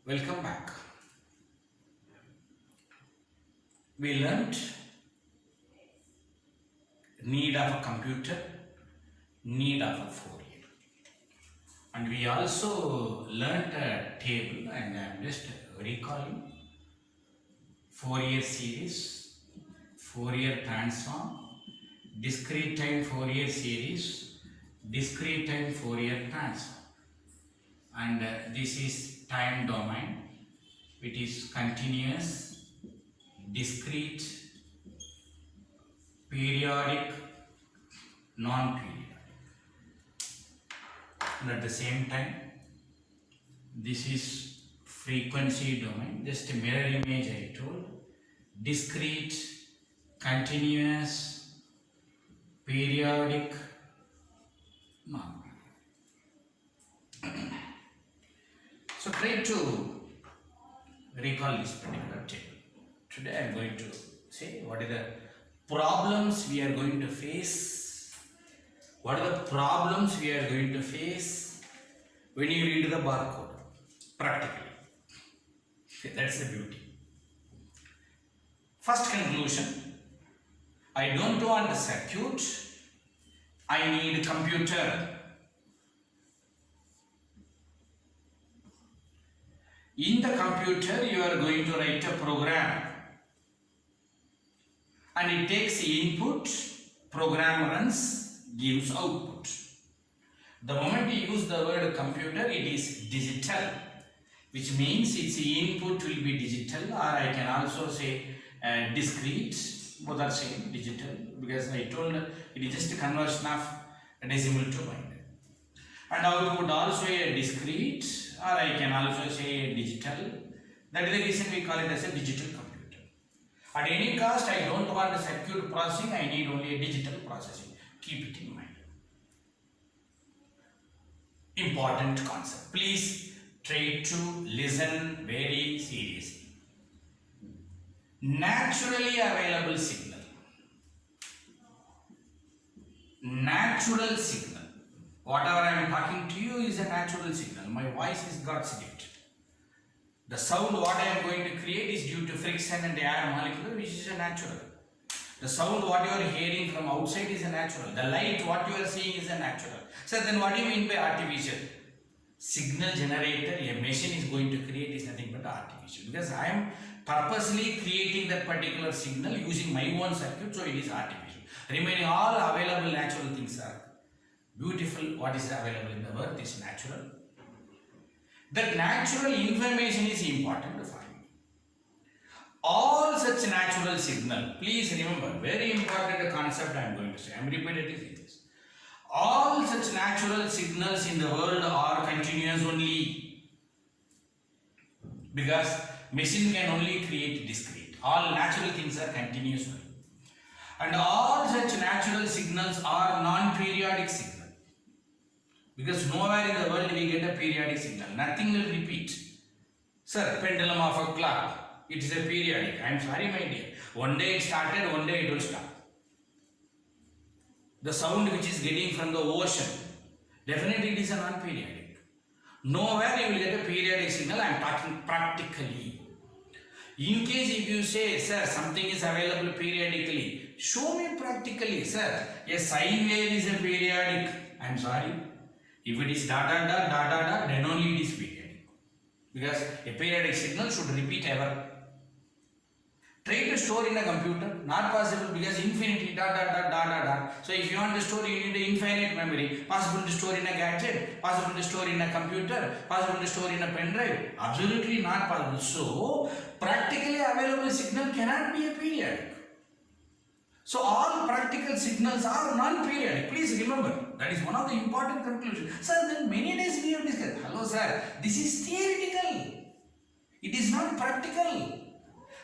Welcome back. We learnt need of a computer, need of a Fourier, and we also learnt a table, and I am just recalling Fourier series, Fourier transform, discrete time Fourier series, discrete time Fourier transform, and this is time domain. It is continuous, discrete, periodic, non-periodic, and at the same time this is frequency domain. Just a mirror image I told. Discrete, continuous, periodic, non-periodic. So try to recall this particular table. Today I am going to say what are the problems we are going to face. What are the problems we are going to face when you read the barcode practically. That's the beauty. First conclusion, I don't want a circuit, I need computer. In the computer you are going to write a program, and it takes input, program runs, gives output. The moment you use the word computer, it is digital, which means its input will be digital, or I can also say discrete. Both are same, digital, because I told it is just a conversion of a decimal to binary. And output also a discrete, or I can also say a digital. That is the reason we call it as a digital computer. At any cost, I don't want a circuit processing, I need only a digital processing. Keep it in mind. Important concept. Please try to listen very seriously. Naturally available signal. Natural signal. Whatever I am talking to you is a natural signal. My voice is God's gift. The sound what I am going to create is due to friction and air molecule, which is a natural. The sound what you are hearing from outside is a natural. The light what you are seeing is a natural. So then what do you mean by artificial? Signal generator a machine is going to create is nothing but artificial. Because I am purposely creating that particular signal using my own circuit, so it is artificial. Remaining all available natural things are beautiful. What is available in the earth is natural. That natural information is important to find. All such natural signal, please remember, very important concept I am going to say. I am repetitive this. All such natural signals in the world are continuous only, because machine can only create discrete. All natural things are continuous only. And all such natural signals are non-periodic signal. Because nowhere in the world we get a periodic signal. Nothing will repeat. Sir, pendulum of a clock, it is a periodic. I am sorry my dear. One day it started, one day it will stop. The sound which is getting from the ocean, definitely it is a non-periodic. Nowhere you will get a periodic signal. I am talking practically. In case if you say, sir, something is available periodically, show me practically, sir. A sine wave is a periodic. I am sorry. If it is dot dot dot dot dot dot, then only it is periodic. Because a periodic signal should repeat ever. Try to store in a computer, not possible, because infinity dot dot dot dot dot dot. So if you want to store, you need infinite memory. Possible to store in a gadget, possible to store in a computer, possible to store in a pen drive. Absolutely not possible. So practically available signal cannot be a periodic. So all practical signals are non-periodic. Please remember, that is one of the important conclusions. Sir, then many days we have discussed. Hello sir, this is theoretical. It is not practical.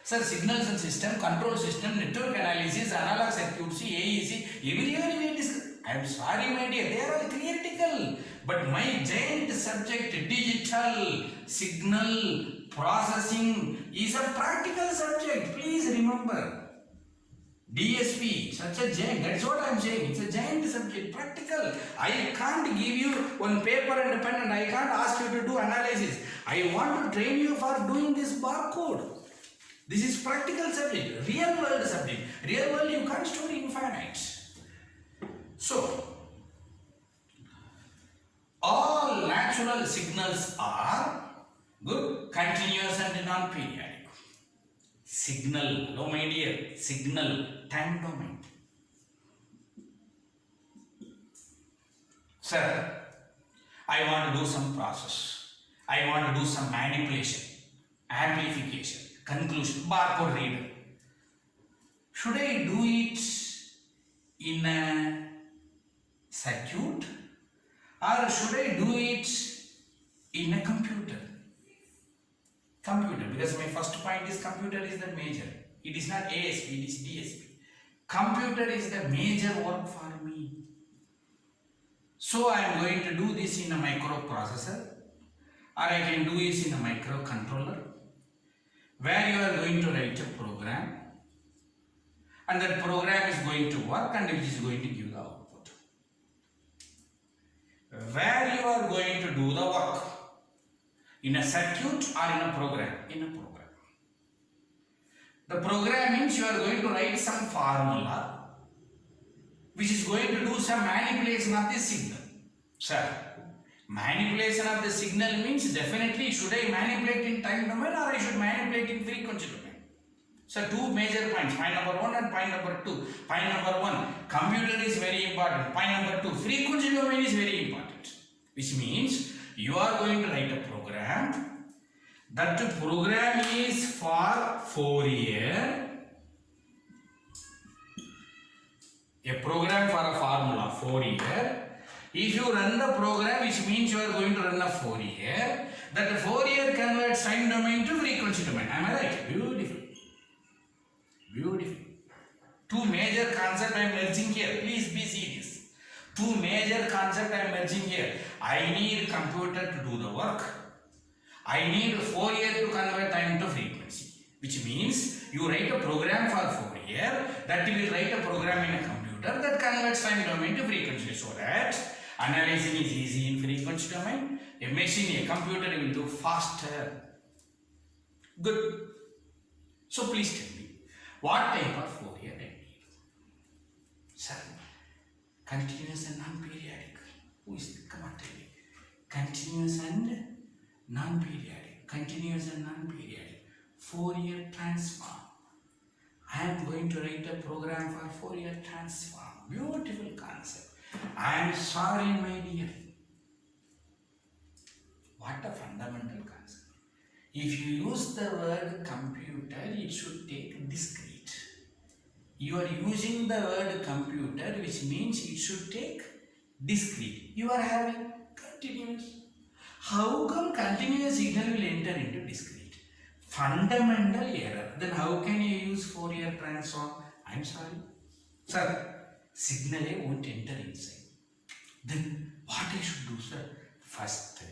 Sir, signals and system, control system, network analysis, analog circuits, AEC, everywhere we have discussed. I am sorry my dear, they are all theoretical. But my giant subject, digital signal processing, is a practical subject. Please remember. DSP, such a giant. That's what I'm saying. It's a giant subject, practical. I can't give you one paper and a pen and I can't ask you to do analysis. I want to train you for doing this barcode. This is practical subject, real world subject. Real world you can't store infinite. So, all natural signals are good, continuous and non-periodic. Signal, oh my dear, signal, time domain. Sir, I want to do some process. I want to do some manipulation, amplification, conclusion, barcode reader. Should I do it in a circuit or should I do it in a computer? Computer, because my first point is computer is the major. It is not ASP, it is DSP. Computer is the major work for me. So I am going to do this in a microprocessor or I can do this in a microcontroller where you are going to write a program and that program is going to work and which is going to give the output. Where you are going to do the work, in a circuit or in a program? In a program. The program means you are going to write some formula which is going to do some manipulation of the signal. Sir, manipulation of the signal means definitely should I manipulate in time domain or I should manipulate in frequency domain? So two major points, point number 1 and point number 2. Point number 1, computer is very important. Point number 2, frequency domain is very important. Which means you are going to write a program. That program is for Fourier. A program for a formula Fourier. If you run the program, which means you are going to run a Fourier, that Fourier converts time domain to frequency domain. Am I right? Beautiful. Beautiful. Two major concepts I am merging here. Please be serious. Two major concepts I am merging here. I need computer to do the work. I need Fourier to convert time to frequency. Which means you write a program for Fourier that will write a program in a computer that converts time domain to frequency so that analyzing is easy in frequency domain. A machine, a computer will do faster. Good. So please tell me, what type of Fourier I need? Sir, continuous and non-periodic. Who is it? Come on, tell me. Continuous and non-periodic. Continuous and non-periodic. Fourier transform. I am going to write a program for Fourier transform. Beautiful concept. I am sorry, my dear. What a fundamental concept. If you use the word computer, it should take discrete. You are using the word computer, which means it should take discrete. You are having continuous. How come continuous signal will enter into discrete? Fundamental error. Then how can you use Fourier transform? I am sorry. Sir, signal A won't enter inside. Then what I should do, sir? First,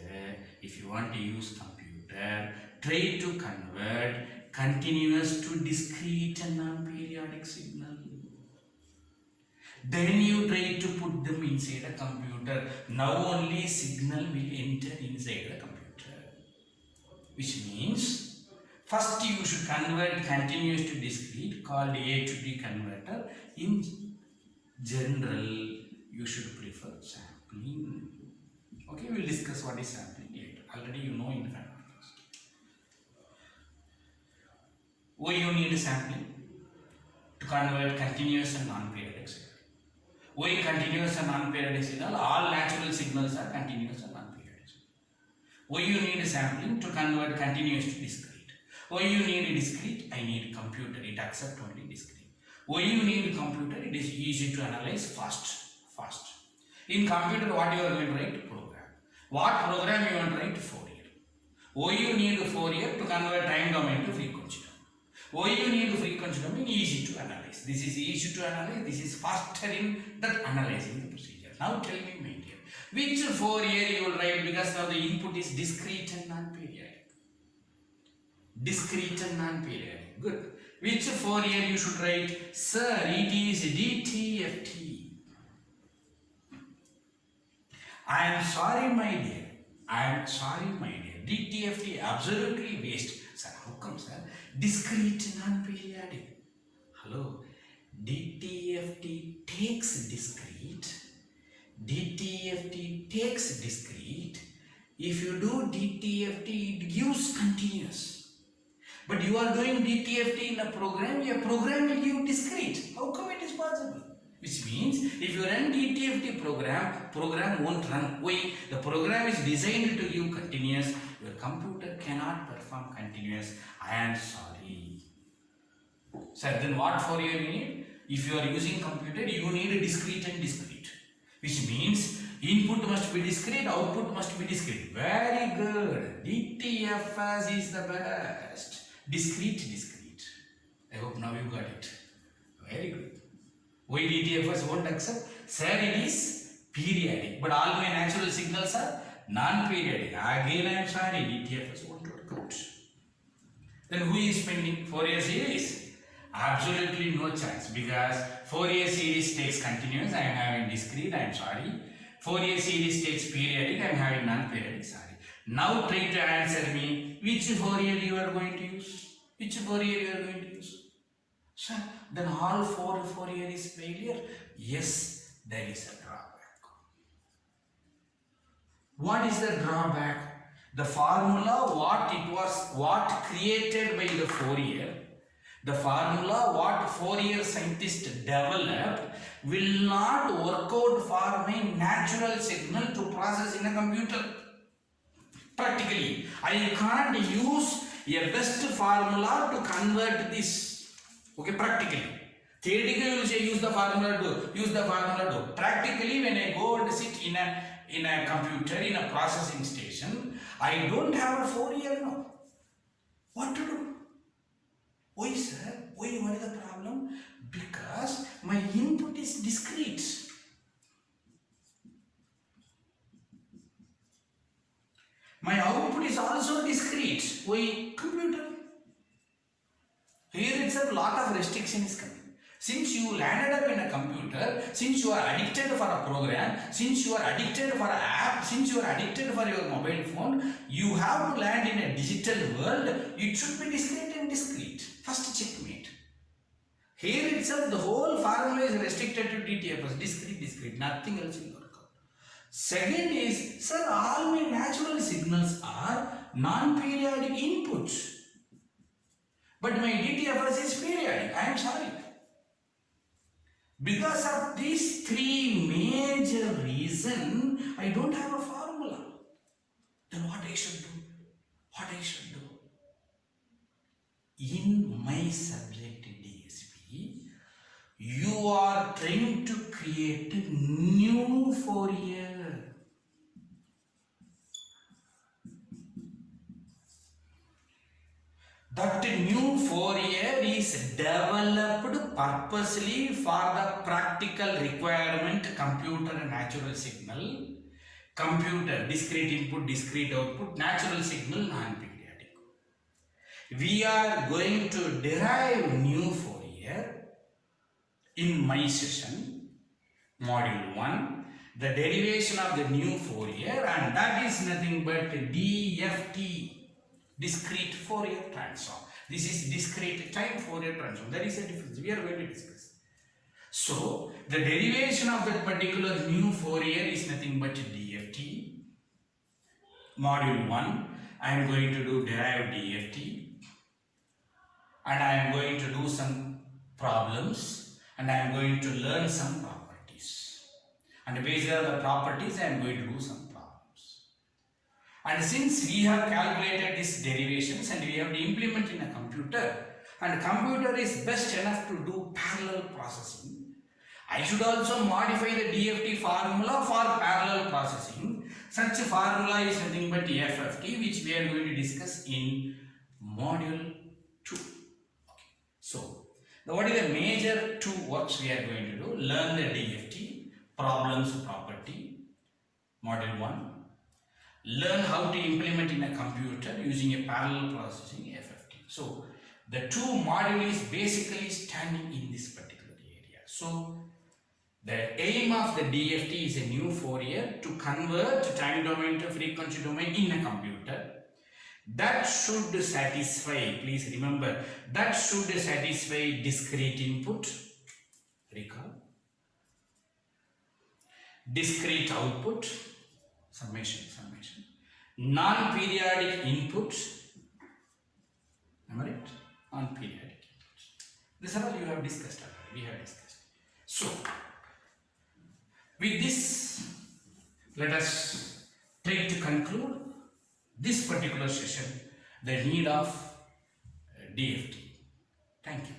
if you want to use computer, try to convert continuous to discrete and non-periodic signal. Then you try to put them inside a computer. Now only signal will enter inside the computer. Which means, first you should convert continuous to discrete called A to D converter. In general, you should prefer sampling. Okay, we will discuss what is sampling later. Already you know in fact. Why you need sampling? To convert continuous and non-periodic signal. Why continuous and non-periodic signal? All natural signals are continuous and non-periodic. Why you need sampling? To convert continuous to discrete. Why you need discrete? I need computer. It accepts only discrete. Why you need computer? It is easy to analyze fast. In computer, what you are going to write? Program. What program you want to write? Fourier. Why you need Fourier? To convert time domain to frequency domain. Why you need frequency domain? Easy to analyze. This is easy to analyze. This is faster in that analyzing the procedure. Now tell me, my dear, which Fourier you will write, because now the input is discrete and non-periodic. Discrete and non-periodic. Good. Which Fourier you should write? Sir, it is DTFT. I am sorry, my dear. I am sorry, my dear. DTFT absolutely waste. Sir, how come, sir? Discrete non-periodic. Hello. DTFT takes discrete. DTFT takes discrete. If you do DTFT, it gives continuous. But you are doing DTFT in a program, your program will give discrete. How come it is possible? Which means if you run DTFT program won't run. Why? The program is designed to give continuous. Your computer cannot perform continuous. I am sorry. Sir, then what Fourier you need? If you are using computer, you need a discrete and discrete. Which means input must be discrete, output must be discrete. Very good. DTFS is the best. Discrete. I hope now you got it. Very good. Why DTFS won't accept? Sir, it is periodic. But all my natural signals are non-periodic. Again, I am sorry. DTFS won't work out. Then who is pending? Fourier series? Absolutely no chance. Because Fourier series takes continuous. I am having discrete. I am sorry. Fourier series takes periodic. I am having non-periodic. Sorry. Now try to answer me which Fourier you are going to use. Which Fourier you are going to use? Sir, then all four Fourier is failure? Yes, there is a drawback. What is the drawback? The formula what created by the Fourier, the formula what Fourier scientists developed will not work out for my natural signal to process in a computer. Practically, I can't use a best formula to convert this. Okay, practically. Theoretically, you will say use the formula to. Practically, when I go and sit in a computer, in a processing station, I don't have a Fourier now. What to do? Why, sir? Why? What is the problem? Because my input is discrete. My output is also discrete. Why? Computer. Here itself, lot of restriction is coming. Since you landed up in a computer, since you are addicted for a program, since you are addicted for an app, since you are addicted for your mobile phone, you have to land in a digital world. It should be discrete and discrete. First checkmate. Here itself, the whole formula is restricted to DTFS, discrete, nothing else will work out. Second is, sir, all my natural signals are non-periodic inputs. But my DTFS is periodic. I am sorry. Because of these three major reasons, I don't have a formula. Then what I should do? In my subject DSP, you are trying to create a new Fourier. That new Fourier is developed purposely for the practical requirement computer natural signal, computer discrete input, discrete output, natural signal non-periodic. We are going to derive new Fourier in my session, module 1, the derivation of the new Fourier, and that is nothing but DFT. Discrete Fourier transform. This is discrete time Fourier transform. That is a difference. We are going to discuss. So, the derivation of that particular new Fourier is nothing but DFT. Module 1, I am going to do derive DFT. And I am going to do some problems. And I am going to learn some properties. And based on the properties, I am going to do some. And since we have calculated these derivations and we have to implement in a computer, and computer is best enough to do parallel processing, I should also modify the DFT formula for parallel processing. Such a formula is nothing but FFT, which we are going to discuss in module 2. Okay. So, what is the major two works we are going to do? Learn the DFT, problems property, module 1. Learn how to implement in a computer using a parallel processing FFT. So, The two module is basically standing in this particular area. So the aim of the DFT is a new Fourier to convert time domain to frequency domain in a computer. That should satisfy, please remember, that should satisfy discrete input, recall, discrete output, summation, non-periodic input, am I right? Non-periodic input. This is all you have discussed already, we have discussed. So, with this, let us try to conclude this particular session, the need of DFT. Thank you.